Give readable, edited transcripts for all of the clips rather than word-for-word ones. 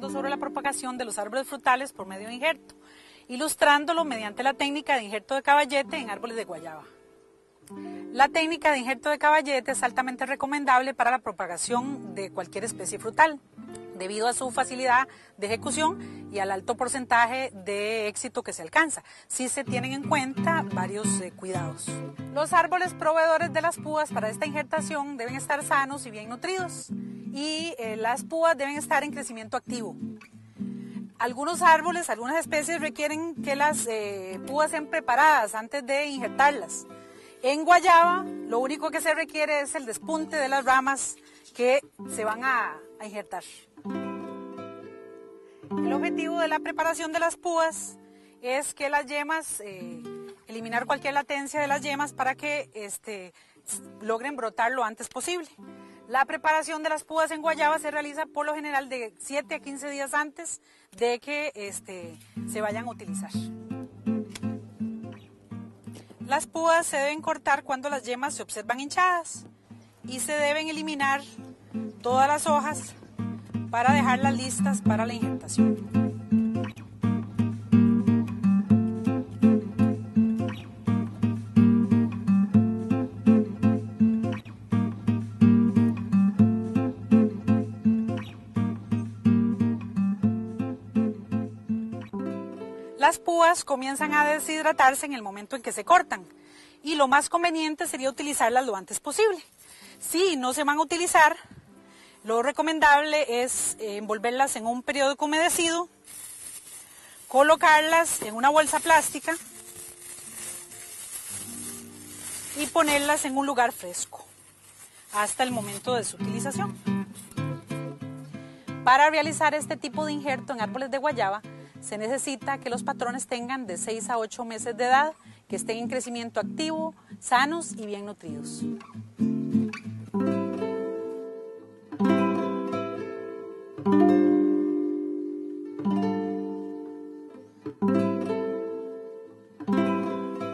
conversando sobre la propagación de los árboles frutales por medio de injerto, ilustrándolo mediante la técnica de injerto de caballete en árboles de guayaba. La técnica de injerto de caballete es altamente recomendable para la propagación de cualquier especie frutal, debido a su facilidad de ejecución y al alto porcentaje de éxito que se alcanza, si se tienen en cuenta varios cuidados. Los árboles proveedores de las púas para esta injertación deben estar sanos y bien nutridos, y las púas deben estar en crecimiento activo. Algunos árboles, algunas especies requieren que las púas sean preparadas antes de injertarlas. En guayaba, lo único que se requiere es el despunte de las ramas que se van a injertar. El objetivo de la preparación de las púas es que las yemas, eliminar cualquier latencia de las yemas para que logren brotar lo antes posible. La preparación de las púas en guayaba se realiza por lo general de 7 a 15 días antes de que se vayan a utilizar. Las púas se deben cortar cuando las yemas se observan hinchadas y se deben eliminar todas las hojas para dejarlas listas para la injertación. Las púas comienzan a deshidratarse en el momento en que se cortan y lo más conveniente sería utilizarlas lo antes posible. Si no se van a utilizar, lo recomendable es envolverlas en un periódico humedecido, colocarlas en una bolsa plástica y ponerlas en un lugar fresco hasta el momento de su utilización. Para realizar este tipo de injerto en árboles de guayaba, se necesita que los patrones tengan de 6 a 8 meses de edad, que estén en crecimiento activo, sanos y bien nutridos.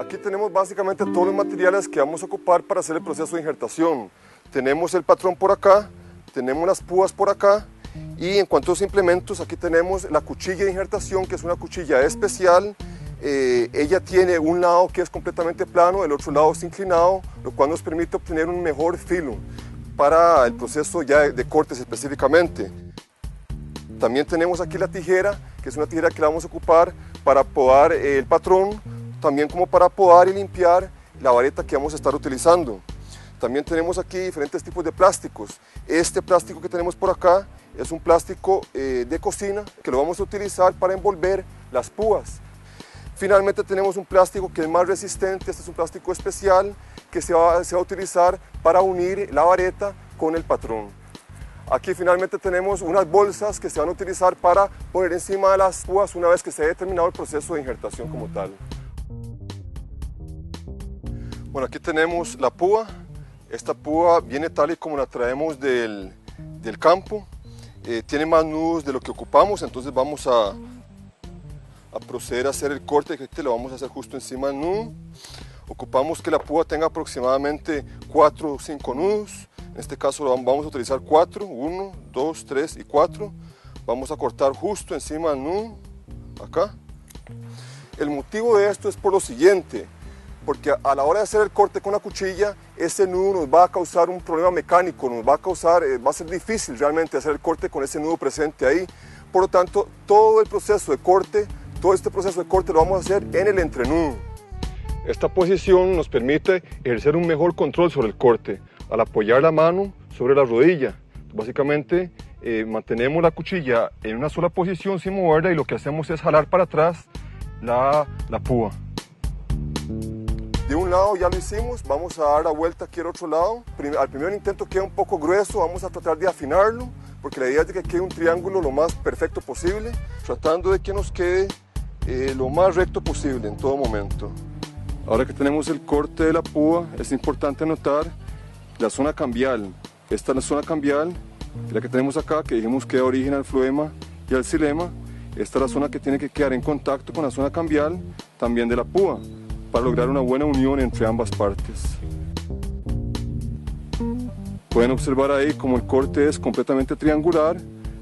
Aquí tenemos básicamente todos los materiales que vamos a ocupar para hacer el proceso de injertación. Tenemos el patrón por acá, tenemos las púas por acá, y en cuanto a los implementos, aquí tenemos la cuchilla de injertación, que es una cuchilla especial. Ella tiene un lado que es completamente plano, el otro lado es inclinado, lo cual nos permite obtener un mejor filo para el proceso ya de cortes específicamente. También tenemos aquí la tijera, que es una tijera que la vamos a ocupar para podar el patrón, también como para podar y limpiar la vareta que vamos a estar utilizando. También tenemos aquí diferentes tipos de plásticos. Este plástico que tenemos por acá es un plástico de cocina que lo vamos a utilizar para envolver las púas. Finalmente tenemos un plástico que es más resistente, este es un plástico especial que se va a utilizar para unir la vareta con el patrón. Aquí finalmente tenemos unas bolsas que se van a utilizar para poner encima de las púas una vez que se haya terminado el proceso de injertación como tal. Bueno, aquí tenemos la púa. Esta púa viene tal y como la traemos del campo. Tiene más nudos de lo que ocupamos, entonces vamos a proceder a hacer el corte, que lo vamos a hacer justo encima del nudo. Ocupamos que la púa tenga aproximadamente 4 o 5 nudos. En este caso vamos a utilizar 4, 1, 2, 3 y 4. Vamos a cortar justo encima del nudo, acá. El motivo de esto es por lo siguiente, porque a la hora de hacer el corte con la cuchilla, ese nudo nos va a causar un problema mecánico, va a ser difícil realmente hacer el corte con ese nudo presente ahí. Por lo tanto, todo este proceso de corte lo vamos a hacer en el entrenudo. Esta posición nos permite ejercer un mejor control sobre el corte, al apoyar la mano sobre la rodilla. Básicamente, mantenemos la cuchilla en una sola posición sin moverla y lo que hacemos es jalar para atrás la púa. De un lado ya lo hicimos, vamos a dar la vuelta aquí al otro lado. Al primer intento queda un poco grueso, vamos a tratar de afinarlo, porque la idea es de que quede un triángulo lo más perfecto posible, tratando de que nos quede lo más recto posible en todo momento. Ahora que tenemos el corte de la púa, es importante notar la zona cambial. Esta es la zona cambial, la que tenemos acá, que dijimos que da origen al floema y al xilema. Esta es la zona que tiene que quedar en contacto con la zona cambial también de la púa, para lograr una buena unión entre ambas partes. Pueden observar ahí como el corte es completamente triangular,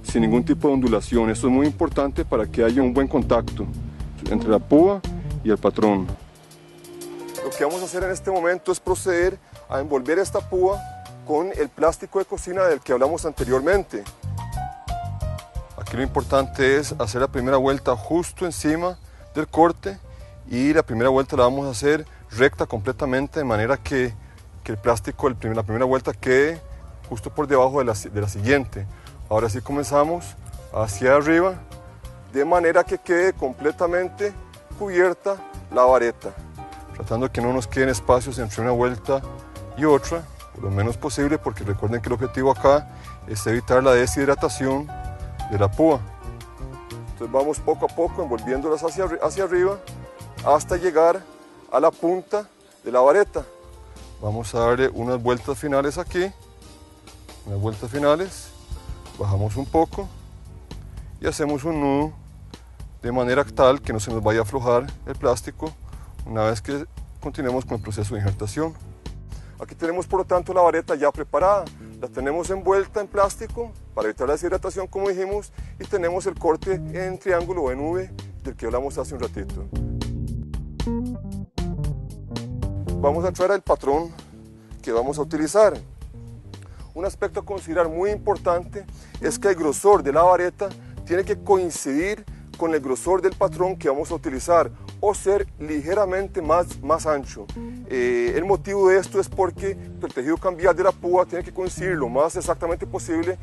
sin ningún tipo de ondulación. Esto es muy importante para que haya un buen contacto entre la púa y el patrón. Lo que vamos a hacer en este momento es proceder a envolver esta púa con el plástico de cocina del que hablamos anteriormente. Aquí lo importante es hacer la primera vuelta justo encima del corte y la primera vuelta la vamos a hacer recta completamente de manera que el plástico, la primera vuelta quede justo por debajo de la siguiente. Ahora sí comenzamos hacia arriba de manera que quede completamente cubierta la vareta, tratando de que no nos queden espacios entre una vuelta y otra, lo menos posible, porque recuerden que el objetivo acá es evitar la deshidratación de la púa. Entonces vamos poco a poco envolviéndolas hacia arriba hasta llegar a la punta de la vareta. Vamos a darle unas vueltas finales aquí, unas vueltas finales, bajamos un poco y hacemos un nudo de manera tal que no se nos vaya a aflojar el plástico una vez que continuemos con el proceso de injertación. Aquí tenemos por lo tanto la vareta ya preparada, la tenemos envuelta en plástico para evitar la deshidratación como dijimos y tenemos el corte en triángulo o en V del que hablamos hace un ratito. Vamos a traer el patrón que vamos a utilizar. Un aspecto a considerar muy importante es que el grosor de la vareta tiene que coincidir con el grosor del patrón que vamos a utilizar o ser ligeramente más ancho. El motivo de esto es porque el tejido cambial de la púa tiene que coincidir lo más exactamente posible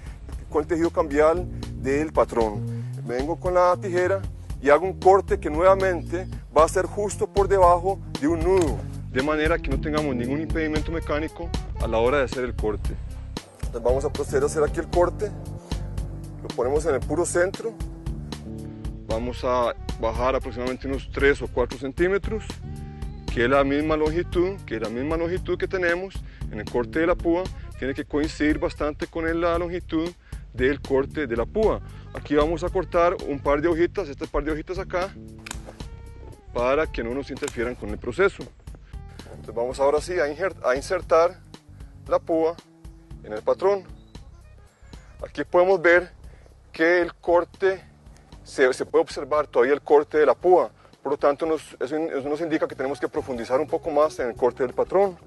con el tejido cambial del patrón. Vengo con la tijera y hago un corte que nuevamente va a ser justo por debajo de un nudo, de manera que no tengamos ningún impedimento mecánico a la hora de hacer el corte. Entonces vamos a proceder a hacer aquí el corte, lo ponemos en el puro centro, vamos a bajar aproximadamente unos 3 o 4 centímetros, que es la misma longitud que tenemos en el corte de la púa, tiene que coincidir bastante con la longitud del corte de la púa. Aquí vamos a cortar un par de hojitas, este par de hojitas acá, para que no nos interfieran con el proceso. Entonces vamos ahora sí a insertar la púa en el patrón. Aquí podemos ver que el corte, se puede observar todavía el corte de la púa, por lo tanto eso nos indica que tenemos que profundizar un poco más en el corte del patrón.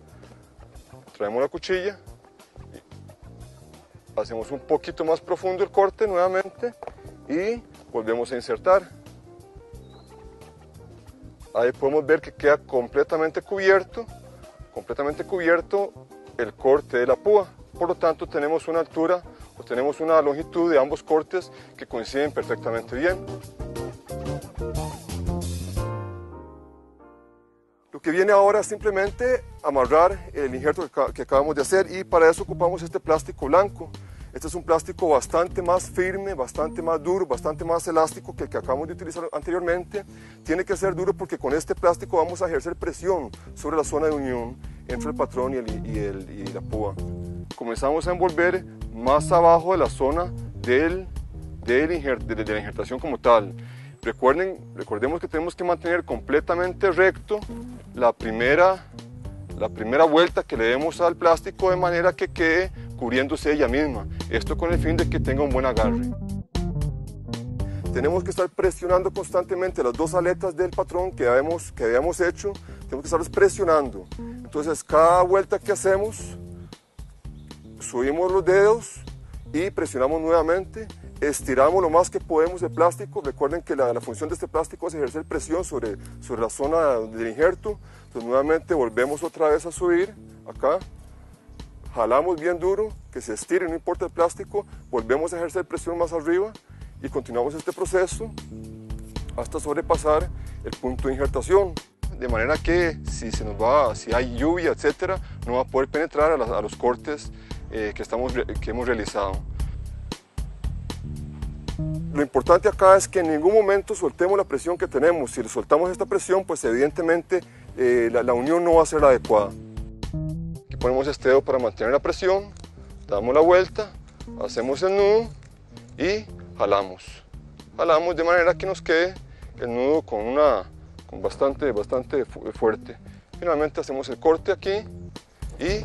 Traemos la cuchilla, hacemos un poquito más profundo el corte nuevamente y volvemos a insertar. Ahí podemos ver que queda completamente cubierto el corte de la púa. Por lo tanto, tenemos una altura o tenemos una longitud de ambos cortes que coinciden perfectamente bien. Lo que viene ahora es simplemente amarrar el injerto que acabamos de hacer y para eso ocupamos este plástico blanco. Este es un plástico bastante más firme, bastante más duro, bastante más elástico que el que acabamos de utilizar anteriormente. Tiene que ser duro porque con este plástico vamos a ejercer presión sobre la zona de unión entre el patrón y la púa. Comenzamos a envolver más abajo de la zona de la injertación como tal. Recordemos que tenemos que mantener completamente recto la primera vuelta que le demos al plástico de manera que quede cubriéndose ella misma. Esto con el fin de que tenga un buen agarre. Tenemos que estar presionando constantemente las dos aletas del patrón que habíamos hecho. Tenemos que estarlas presionando. Entonces cada vuelta que hacemos, subimos los dedos y presionamos nuevamente. Estiramos lo más que podemos el plástico. Recuerden que la función de este plástico es ejercer presión sobre la zona del injerto. Entonces nuevamente volvemos otra vez a subir acá. Jalamos bien duro, que se estire, no importa el plástico. Volvemos a ejercer presión más arriba y continuamos este proceso hasta sobrepasar el punto de injertación. De manera que si hay lluvia, etcétera, no va a poder penetrar a los cortes que hemos realizado. Lo importante acá es que en ningún momento soltemos la presión que tenemos. Si le soltamos esta presión, pues evidentemente la unión no va a ser la adecuada. Aquí ponemos este dedo para mantener la presión, damos la vuelta, hacemos el nudo y jalamos. Jalamos de manera que nos quede el nudo con bastante fuerte. Finalmente hacemos el corte aquí y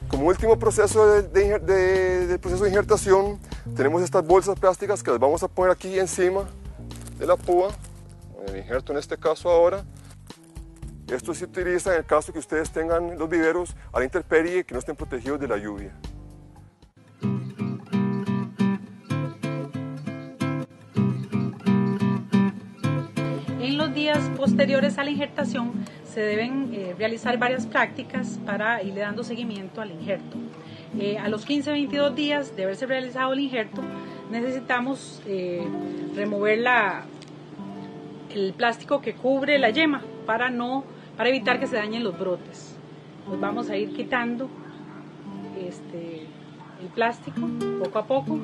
como último proceso del proceso de injertación, tenemos estas bolsas plásticas que las vamos a poner aquí encima de la púa, el injerto en este caso ahora. Esto se utiliza en el caso que ustedes tengan los viveros a la intemperie, que no estén protegidos de la lluvia. En los días posteriores a la injertación se deben realizar varias prácticas para irle dando seguimiento al injerto. A los 15-22 días de haberse realizado el injerto, necesitamos remover el plástico que cubre la yema para evitar que se dañen los brotes. Pues vamos a ir quitando el plástico poco a poco,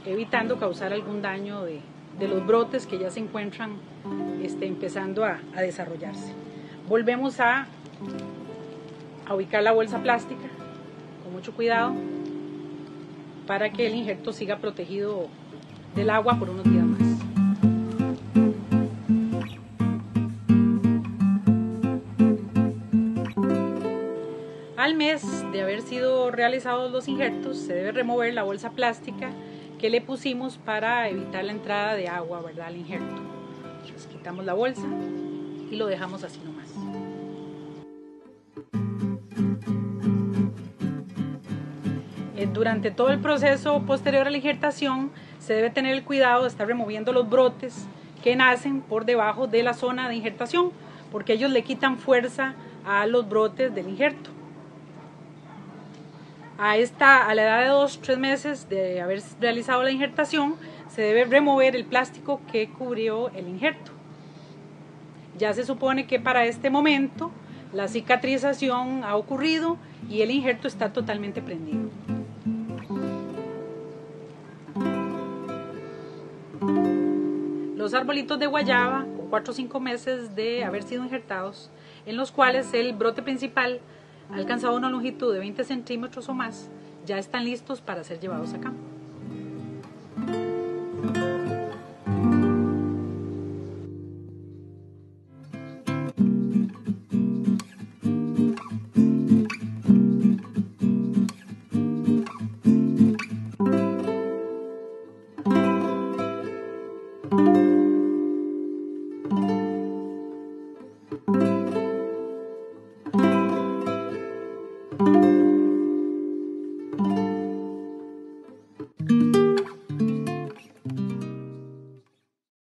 evitando causar algún daño de los brotes que ya se encuentran empezando a desarrollarse. Volvemos a ubicar la bolsa plástica con mucho cuidado para que el injerto siga protegido del agua por unos días más. Al mes de haber sido realizados los injertos, se debe remover la bolsa plástica que le pusimos para evitar la entrada de agua, ¿verdad?, al injerto. Entonces quitamos la bolsa y lo dejamos así nomás. Durante todo el proceso posterior a la injertación se debe tener el cuidado de estar removiendo los brotes que nacen por debajo de la zona de injertación, porque ellos le quitan fuerza a los brotes del injerto. A la edad de 2-3 meses de haber realizado la injertación, se debe remover el plástico que cubrió el injerto. Ya se supone que para este momento la cicatrización ha ocurrido y el injerto está totalmente prendido. Los arbolitos de guayaba, con 4 o 5 meses de haber sido injertados, en los cuales el brote principal ha alcanzado una longitud de 20 centímetros o más, ya están listos para ser llevados a campo.